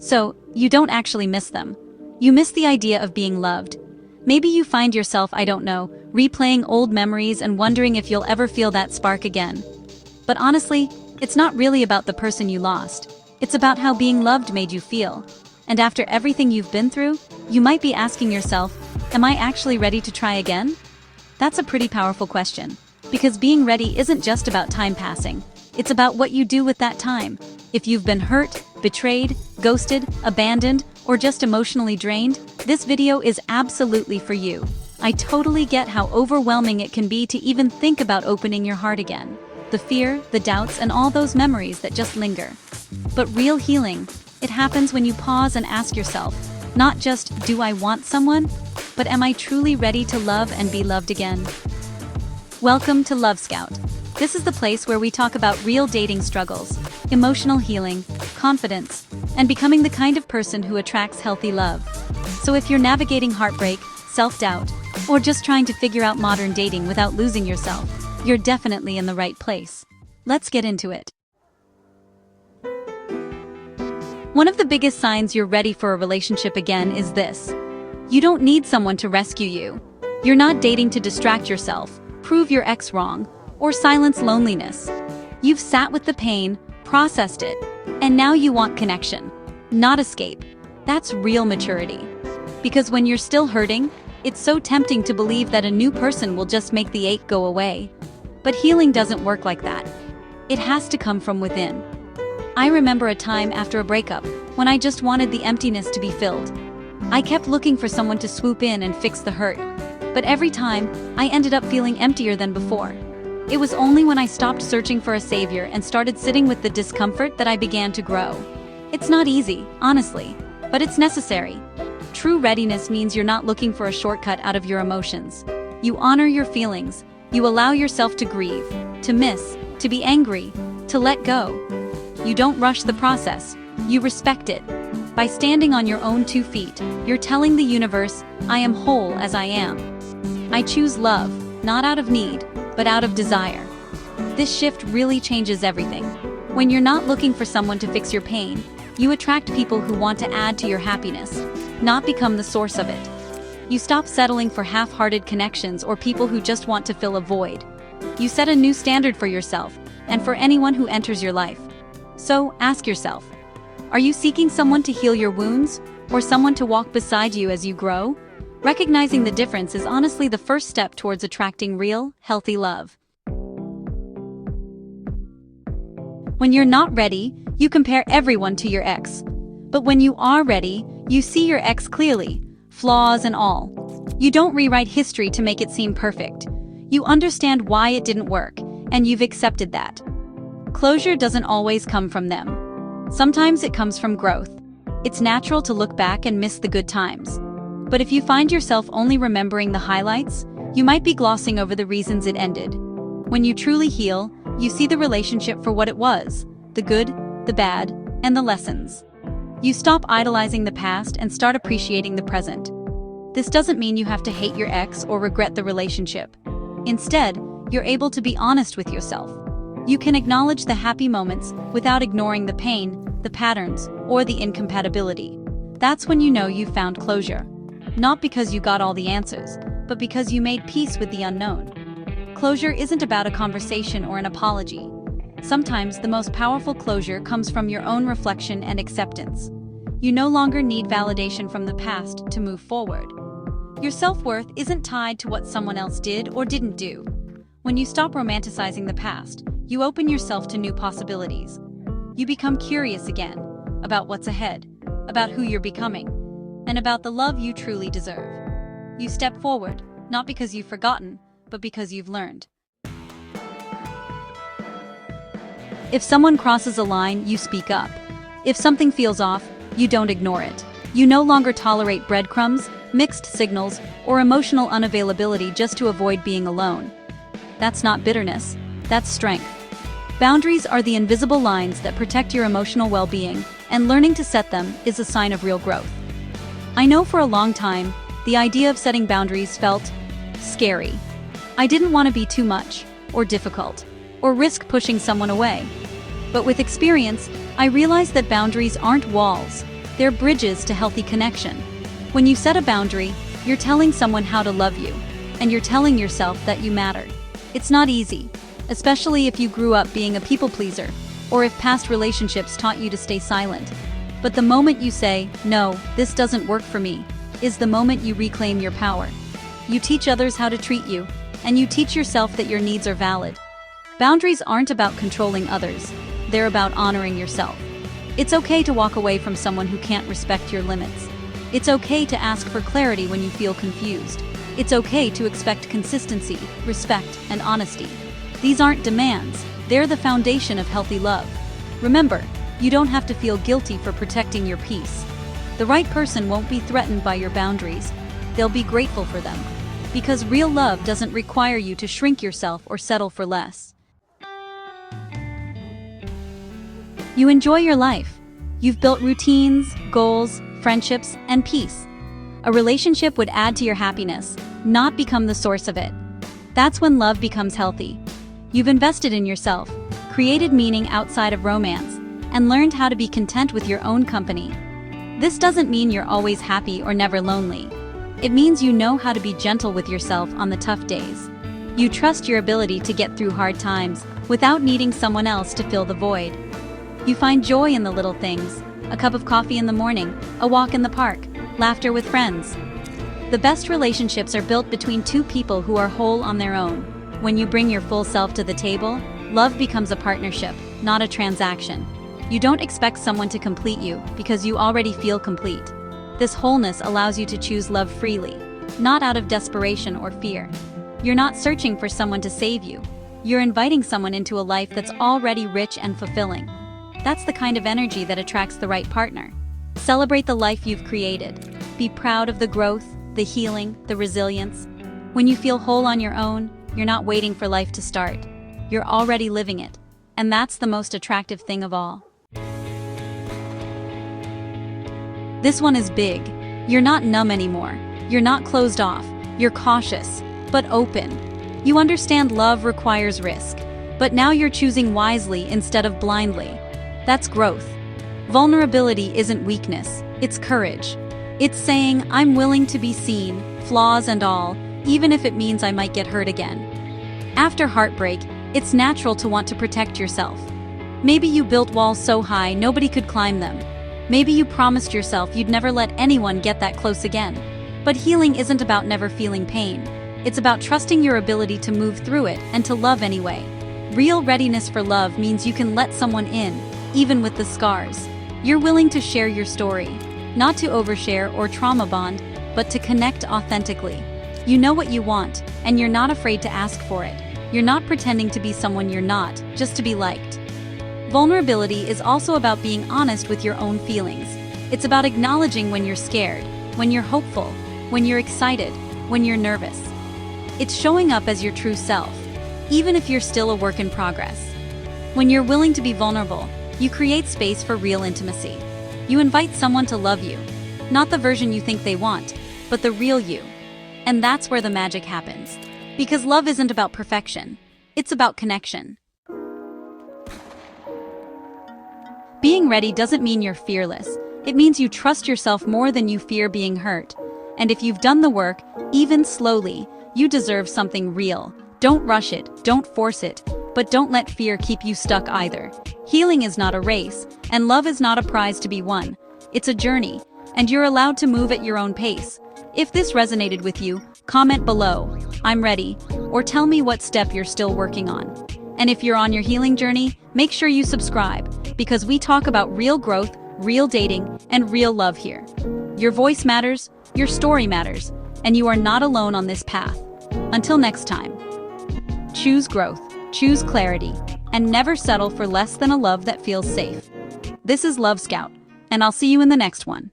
So, you don't actually miss them. You miss the idea of being loved. Maybe you find yourself, I don't know, replaying old memories and wondering if you'll ever feel that spark again. But honestly, it's not really about the person you lost. It's about how being loved made you feel. And after everything you've been through, you might be asking yourself, am I actually ready to try again? That's a pretty powerful question. Because being ready isn't just about time passing. It's about what you do with that time. If you've been hurt, betrayed, ghosted, abandoned, or just emotionally drained, this video is absolutely for you. I totally get how overwhelming it can be to even think about opening your heart again. The fear, the doubts, and all those memories that just linger. But real healing, it happens when you pause and ask yourself, not just, do I want someone? But am I truly ready to love and be loved again? Welcome to Love Scout. This is the place where we talk about real dating struggles, emotional healing, confidence, and becoming the kind of person who attracts healthy love. So if you're navigating heartbreak, self-doubt, or just trying to figure out modern dating without losing yourself, you're definitely in the right place. Let's get into it. One of the biggest signs you're ready for a relationship again is this. You don't need someone to rescue you. You're not dating to distract yourself, prove your ex wrong, or silence loneliness. You've sat with the pain, processed it, and now you want connection, not escape. That's real maturity. Because when you're still hurting, it's so tempting to believe that a new person will just make the ache go away. But healing doesn't work like that. It has to come from within. I remember a time after a breakup when I just wanted the emptiness to be filled. I kept looking for someone to swoop in and fix the hurt. But every time, I ended up feeling emptier than before. It was only when I stopped searching for a savior and started sitting with the discomfort that I began to grow. It's not easy, honestly, but it's necessary. True readiness means you're not looking for a shortcut out of your emotions. You honor your feelings. You allow yourself to grieve, to miss, to be angry, to let go. You don't rush the process. You respect it. By standing on your own 2 feet, you're telling the universe, I am whole as I am. I choose love, not out of need, but out of desire. This shift really changes everything. When you're not looking for someone to fix your pain, you attract people who want to add to your happiness, not become the source of it. You stop settling for half-hearted connections or people who just want to fill a void. You set a new standard for yourself and for anyone who enters your life. So, ask yourself, are you seeking someone to heal your wounds, or someone to walk beside you as you grow? Recognizing the difference is honestly the first step towards attracting real, healthy love. When you're not ready, you compare everyone to your ex. But when you are ready, you see your ex clearly, flaws and all. You don't rewrite history to make it seem perfect. You understand why it didn't work, and you've accepted that. Closure doesn't always come from them. Sometimes it comes from growth. It's natural to look back and miss the good times. But if you find yourself only remembering the highlights, you might be glossing over the reasons it ended. When you truly heal, you see the relationship for what it was, the good, the bad, and the lessons. You stop idolizing the past and start appreciating the present. This doesn't mean you have to hate your ex or regret the relationship. Instead, you're able to be honest with yourself. You can acknowledge the happy moments without ignoring the pain, the patterns, or the incompatibility. That's when you know you've found closure. Not because you got all the answers, but because you made peace with the unknown. Closure isn't about a conversation or an apology. Sometimes the most powerful closure comes from your own reflection and acceptance. You no longer need validation from the past to move forward. Your self-worth isn't tied to what someone else did or didn't do. When you stop romanticizing the past, you open yourself to new possibilities. You become curious again about what's ahead, about who you're becoming, and about the love you truly deserve. You step forward, not because you've forgotten, but because you've learned. If someone crosses a line, you speak up. If something feels off, you don't ignore it. You no longer tolerate breadcrumbs, mixed signals, or emotional unavailability just to avoid being alone. That's not bitterness, that's strength. Boundaries are the invisible lines that protect your emotional well-being, and learning to set them is a sign of real growth. I know for a long time, the idea of setting boundaries felt scary. I didn't want to be too much, or difficult, or risk pushing someone away. But with experience, I realized that boundaries aren't walls, They're bridges to healthy connection. When you set a boundary, you're telling someone how to love you, and you're telling yourself that you matter. It's not easy, especially if you grew up being a people pleaser, or if past relationships taught you to stay silent. But the moment you say, "No, this doesn't work for me," is the moment you reclaim your power. You teach others how to treat you, and you teach yourself that your needs are valid. Boundaries aren't about controlling others, they're about honoring yourself. It's okay to walk away from someone who can't respect your limits. It's okay to ask for clarity when you feel confused. It's okay to expect consistency, respect, and honesty. These aren't demands, they're the foundation of healthy love. Remember, you don't have to feel guilty for protecting your peace. The right person won't be threatened by your boundaries, they'll be grateful for them. Because real love doesn't require you to shrink yourself or settle for less. You enjoy your life. You've built routines, goals, friendships, and peace. A relationship would add to your happiness, not become the source of it. That's when love becomes healthy. You've invested in yourself, created meaning outside of romance, and learned how to be content with your own company. This doesn't mean you're always happy or never lonely. It means you know how to be gentle with yourself on the tough days. You trust your ability to get through hard times without needing someone else to fill the void. You find joy in the little things, a cup of coffee in the morning, a walk in the park, laughter with friends. The best relationships are built between two people who are whole on their own. When you bring your full self to the table, love becomes a partnership, not a transaction. You don't expect someone to complete you because you already feel complete. This wholeness allows you to choose love freely, not out of desperation or fear. You're not searching for someone to save you. You're inviting someone into a life that's already rich and fulfilling. That's the kind of energy that attracts the right partner. Celebrate the life you've created. Be proud of the growth, the healing, the resilience. When you feel whole on your own, you're not waiting for life to start. You're already living it. And that's the most attractive thing of all. This one is big. You're not numb anymore. You're not closed off. You're cautious, but open. You understand love requires risk, but now you're choosing wisely instead of blindly. That's growth. Vulnerability isn't weakness, it's courage. It's saying, I'm willing to be seen, flaws and all, even if it means I might get hurt again. After heartbreak, it's natural to want to protect yourself. Maybe you built walls so high nobody could climb them. Maybe you promised yourself you'd never let anyone get that close again. But healing isn't about never feeling pain. It's about trusting your ability to move through it and to love anyway. Real readiness for love means you can let someone in, even with the scars. You're willing to share your story, not to overshare or trauma bond, but to connect authentically. You know what you want, and you're not afraid to ask for it. You're not pretending to be someone you're not, just to be liked. Vulnerability is also about being honest with your own feelings. It's about acknowledging when you're scared, when you're hopeful, when you're excited, when you're nervous. It's showing up as your true self, even if you're still a work in progress. When you're willing to be vulnerable, you create space for real intimacy. You invite someone to love you, not the version you think they want, but the real you. And that's where the magic happens. Because love isn't about perfection, it's about connection. Being ready doesn't mean you're fearless. It means you trust yourself more than you fear being hurt. And if you've done the work, even slowly, you deserve something real. Don't rush it, don't force it, but don't let fear keep you stuck either. Healing is not a race, and love is not a prize to be won. It's a journey, and you're allowed to move at your own pace. If this resonated with you, comment below, "I'm ready," or tell me what step you're still working on. And if you're on your healing journey, make sure you subscribe, because we talk about real growth, real dating, and real love here. Your voice matters, your story matters, and you are not alone on this path. Until next time, choose growth, choose clarity, and never settle for less than a love that feels safe. This is Love Scout, and I'll see you in the next one.